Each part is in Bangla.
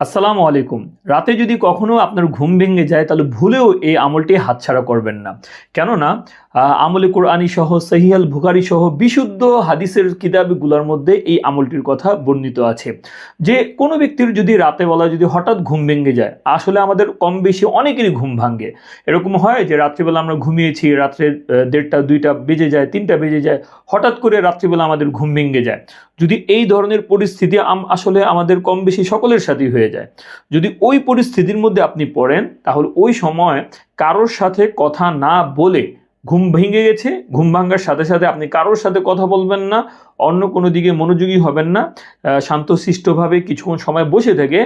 আসসালামু আলাইকুম। রাতে যদি কখনো আপনার ঘুম ভেঙে যায় তাহলে ভুলেও এই আমলটি হাতছাড়া করবেন না। কেননা আমলে কোরআনী সহ সহিহ আল বুখারী সহ বিশুদ্ধ হাদিসের কিতাবগুলোর মধ্যে এই আমলটির কথা বর্ণিত আছে। যে কোনো ব্যক্তির যদি রাতে বেলা যদি হঠাৎ ঘুম ভেঙে যায়, আসলে আমাদের কম বেশি অনেকেরই ঘুম ভাঙে। এরকম হয় যে রাত্রিবেলা আমরা ঘুমিয়েছি, রাত্রে ১:৩০ ২টা বেজে যায়, ৩টা বেজে যায়, হঠাৎ করে রাত্রিবেলা আমাদের ঘুম ভেঙে যায়। যদি এই ধরনের পরিস্থিতি আসলে আমাদের কম বেশি সকলের সাথেই হয়ে যায়, যদি ওই পরিস্থিতির মধ্যে আপনি পড়েন তাহলে ওই সময় কারোর সাথে কথা না বলে, ঘুম ভেঙে গেছে, ঘুম ভাঙার সাথে সাথে আপনি কারোর সাথে কথা বলবেন না, অন্য কোনো দিকে মনোযোগী হবেন না, শান্তশিষ্টভাবে কিছুক্ষণ সময় বসে থেকে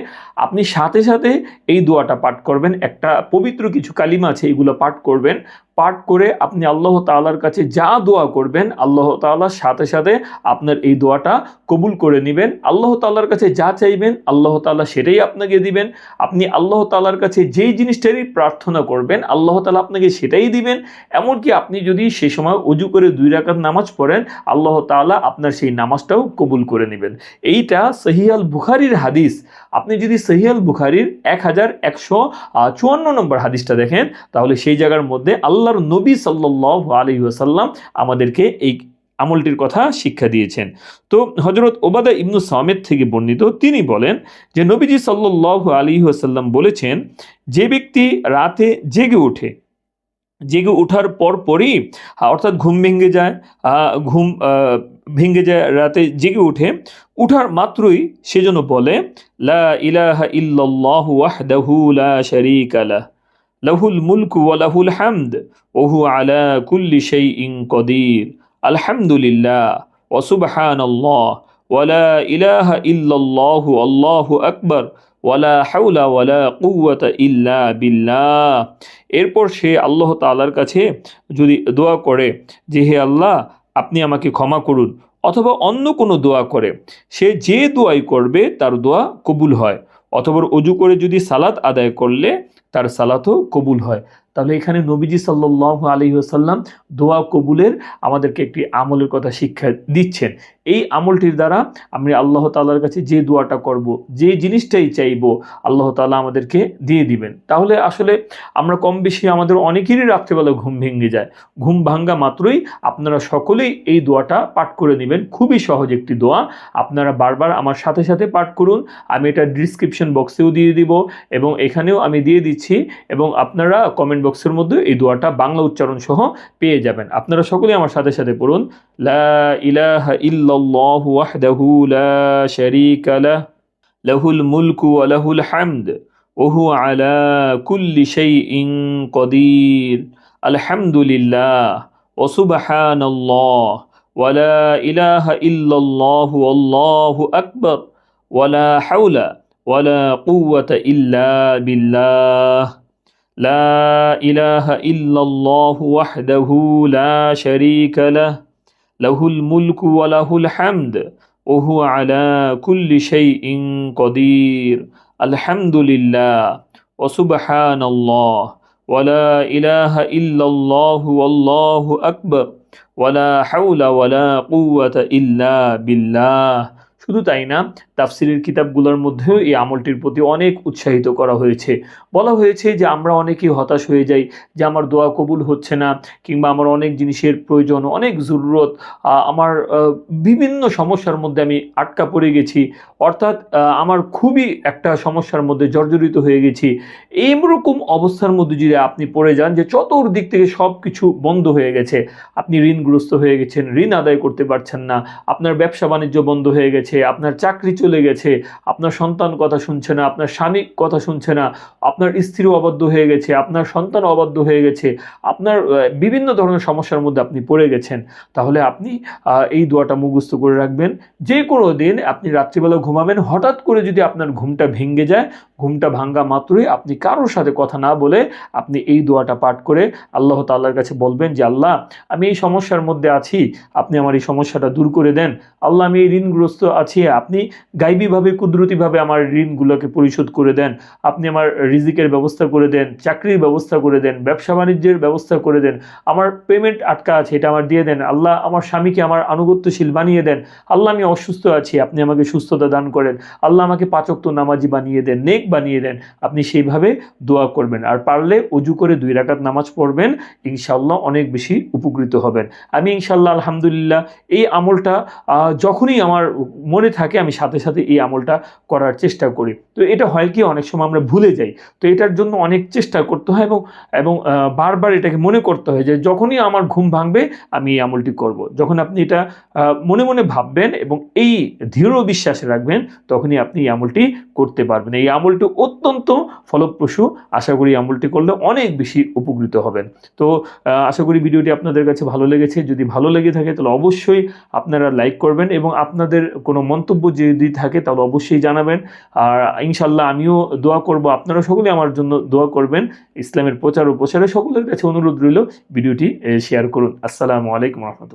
আপনি সাথে সাথে এই দোয়াটা পাঠ করবেন। একটা পবিত্র কিছু কালিমা আছে, এইগুলো পাঠ করবেন। পাঠ করে আপনি আল্লাহ তাআলার কাছে যা দোয়া করবেন, আল্লাহ তাআলা সাথে সাথে আপনার এই দোয়াটা কবুল করে নেবেন। আল্লাহ তাআলার কাছে যা চাইবেন আল্লাহ তাআলা সেটাই আপনাকে দিবেন। আপনি আল্লাহ তাআলার কাছে যেই জিনিসটারই প্রার্থনা করবেন আল্লাহ তাআলা আপনাকে সেটাই দিবেন। এমনকি আপনি যদি সেই সময় অজু করে ২ রাকাত নামাজ পড়েন, আল্লাহ তাআলা আপনার সেই নামাজটাও কবুল করে নেবেন। এইটা সহিহ আল বুখারীর হাদিস। আপনি যদি সহিহ আল বুখারীর ১১৫৪ নম্বর হাদিসটা দেখেন, তাহলে সেই জায়গার মধ্যে আল্লাহর নবী সাল্লাল্লাহু আলাইহি ওয়াসাল্লাম আমাদেরকে এই আমলটির কথা শিক্ষা দিয়েছেন। তো হযরত ওবাদা ইবনু সামিত থেকে বর্ণিত, তিনি বলেন যে নবীজি সাল্লাল্লাহু আলাইহি ওয়াসাল্লাম বলেছেন, যে ব্যক্তি রাতে জেগে ওঠার পরই অর্থাৎ ঘুম ভেঙে যায়, ঘুম ভেঙে যায়, রাতে জেগে উঠার মাত্রই সে যেন বলে, লা ইলাহা ইল্লাল্লাহু ওয়াহদাহু লা শারীকা লাহ, লাহুল মুলকু ওয়া লাহুল হামদ ওয়া হুয়া আলা কুল্লি শাইইন কদির, আলহামদুলিল্লাহ ওয়া সুবহানাল্লাহ ওয়া লা ইলাহা ইল্লাল্লাহু আল্লাহু আকবার ওয়ালা হাওলা ওয়ালা কুওয়াতা ইল্লা বিল্লাহ। এরপর সে আল্লাহ তাআলার কাছে যদি দোয়া করে যে হে আল্লাহ আপনি আমাকে ক্ষমা করুন, অথবা অন্য কোনো দোয়া করে, সে যে দোয়াই করবে তার দোয়া কবুল হয়। অথবা অজু করে যদি সালাত আদায় করলে তার সালাতও কবুল হয়। তাহলে এখানে নবীজি সাল্লাল্লাহু আলাইহি ওয়াসাল্লাম দোয়া কবুলের আমাদেরকে একটি আমলের কথা শিক্ষা দিচ্ছেন। এই আমলটির দ্বারা আমরা আল্লাহ তাআলার কাছে যে দোয়াটা করব, যে জিনিসটাই চাইবো, আল্লাহ তাআলা আমাদেরকে দিয়ে দিবেন। তাহলে আসলে আমরা কম বেশি আমাদের অনেকেরই রাত্রেবেলা ঘুম ভেঙে যায়। ঘুম ভাঙ্গা মাত্রই আপনারা সকলেই এই দোয়াটা পাঠ করে নেবেন। খুবই সহজ একটি দোয়া, আপনারা বারবার আমার সাথে সাথে পাঠ করুন। আমি এটা ডিসক্রিপশন বক্সেও দিয়ে দিব এবং এখানেও আমি দিয়ে দিচ্ছি, এবং আপনারা কমেন্ট বক্সের মধ্যে এই দোয়াটা বাংলা উচ্চারণ সহ পেয়ে যাবেন। আপনারা সকলেই আমার সাথে সাথে পড়ুন, লা ইলাহা ইল্লাল্লাহু ওয়াহদাহু লা শারীকা লাহ, লাহুল মুলকু ওয়া লাহুল হামদ ওয়া হুয়া আলা কুল্লি শাইইন কদির, আলহামদুলিল্লাহ ওয়া সুবহানাল্লাহ ওয়া লা ইলাহা ইল্লাল্লাহু আল্লাহু আকবার ওয়ালা হাওলা ওয়ালা কুওয়াতা ইল্লা বিল্লাহ, লা ইলাহা ইল্লাল্লাহু ওয়াহদাহু লা শারীকা লাহ, লাহুল মুলকু ওয়া লাহুল হামদ ওয়া হুয়া আলা কুল্লি শাইইন কদির, আলহামদুলিল্লাহ ওয়া সুবহানাল্লাহ ওয়া লা ইলাহা ইল্লাল্লাহু আল্লাহু আকবার ওয়ালা হাওলা ওয়ালা কুওয়াতা ইল্লা বিল্লাহ। শুধু তাই না, তাফসিরের কিতাবগুলোর মধ্যেও এই আমলটির প্রতি অনেক উৎসাহিত করা হয়েছে। বলা হয়েছে যে আমরা অনেকেই হতাশ হয়ে যাই যে আমার দোয়া কবুল হচ্ছে না, কিংবা আমার অনেক জিনিসের প্রয়োজন, অনেক জরুরত, আমার বিভিন্ন সমস্যার মধ্যে আমি আটকা পড়ে গেছি, অর্থাৎ আমার খুবই একটা সমস্যার মধ্যে জর্জরিত হয়ে গেছি। এইরকম অবস্থার মধ্যে যদি আপনি পড়ে যান যে চতুর্দিক থেকে সব কিছু বন্ধ হয়ে গেছে, আপনি ঋণগ্রস্ত হয়ে গেছেন, ঋণ আদায় করতে পারছেন না, আপনার ব্যবসা বাণিজ্য বন্ধ হয়ে গেছে, আপনার চাকরি চলে গেছে, আপনার সন্তান কথা শুনছে না, আপনার স্বামী কথা শুনছে না, আপনার স্ত্রী অবাধ্য হয়ে গেছে, আপনার সন্তান অবাধ্য হয়ে গেছে, আপনার বিভিন্ন ধরনের সমস্যার মধ্যে আপনি পড়ে গেছেন, তাহলে আপনি এই দোয়াটা মুখস্থ করে রাখবেন। যে কোনো দিন আপনি রাত্রিবেলা ঘুমাবেন, হঠাৎ করে যদি আপনার ঘুমটা ভেঙে যায়, ঘুমটা ভাঙ্গা মাত্রই আপনি কারোর সাথে কথা না বলে আপনি এই দোয়াটা পাঠ করে আল্লাহ তাআলার কাছে বলবেন যে আল্লাহ আমি এই সমস্যার মধ্যে আছি, আপনি আমার এই সমস্যাটা দূর করে দেন। আল্লাহ আমি এই ঋণগ্রস্ত আছে, আপনি গাইবীভাবে কুদরতিভাবে আমার ঋণগুলোকে পরিশোধ করে দেন, আপনি আমার রিজিকের ব্যবস্থা করে দেন, চাকরির ব্যবস্থা করে দেন, ব্যবসা বাণিজ্যের ব্যবস্থা করে দেন, আমার পেমেন্ট আটকা আছে এটা আমার দিয়ে দেন, আল্লাহ আমার স্বামীকে আমার আনুগত্যশীল বানিয়ে দেন, আল্লাহ আমি অসুস্থ আছি আপনি আমাকে সুস্থতা দান করেন, আল্লাহ আমাকে 5 ওয়াক্ত নামাজি বানিয়ে দেন, নেক বানিয়ে দেন। আপনি সেইভাবে দোয়া করবেন। আর পারলে অজু করে 2 রাকাত নামাজ পড়বেন, ইনশাআল্লাহ অনেক বেশি উপকৃত হবেন। আমি ইনশাআল্লাহ আলহামদুলিল্লাহ এই আমলটা যখনই আমার মনে থাকে আমি সাথে সাথে এই আমলটা করার চেষ্টা করি। তো এটা হয় কি অনেক সময় আমরা ভুলে যাই, তো এটার জন্য অনেক চেষ্টা করতে হয় এবং এবং বারবার এটাকে মনে করতে হয় যে যখনই আমার ঘুম ভাঙবে আমি এই আমলটি করব। যখন আপনি এটা মনে মনে ভাববেন এবং এই দৃঢ় বিশ্বাস রাখবেন, তখনই আপনি এই আমলটি করতে পারবেন। এই আমলটি অত্যন্ত ফলপ্রসূ, আশা করি আমলটি করলে অনেক বেশি উপকৃত হবেন। তো আশা করি ভিডিওটি আপনাদের কাছে ভালো লেগেছে। যদি ভালো লেগে থাকে তাহলে অবশ্যই আপনারা লাইক করবেন এবং আপনাদের কোনো মন্তব্য যদি থাকে তাহলে অবশ্যই জানাবেন। আর ইনশাল্লাহ আমিও দোয়া করব, আপনারা সকলে আমার জন্য দোয়া করবেন। ইসলামের প্রচার ও প্রসারে সকলের কাছে অনুরোধ রইল ভিডিওটি শেয়ার করুন। আসসালামু আলাইকুম ওয়া রাহমাতুল্লাহ।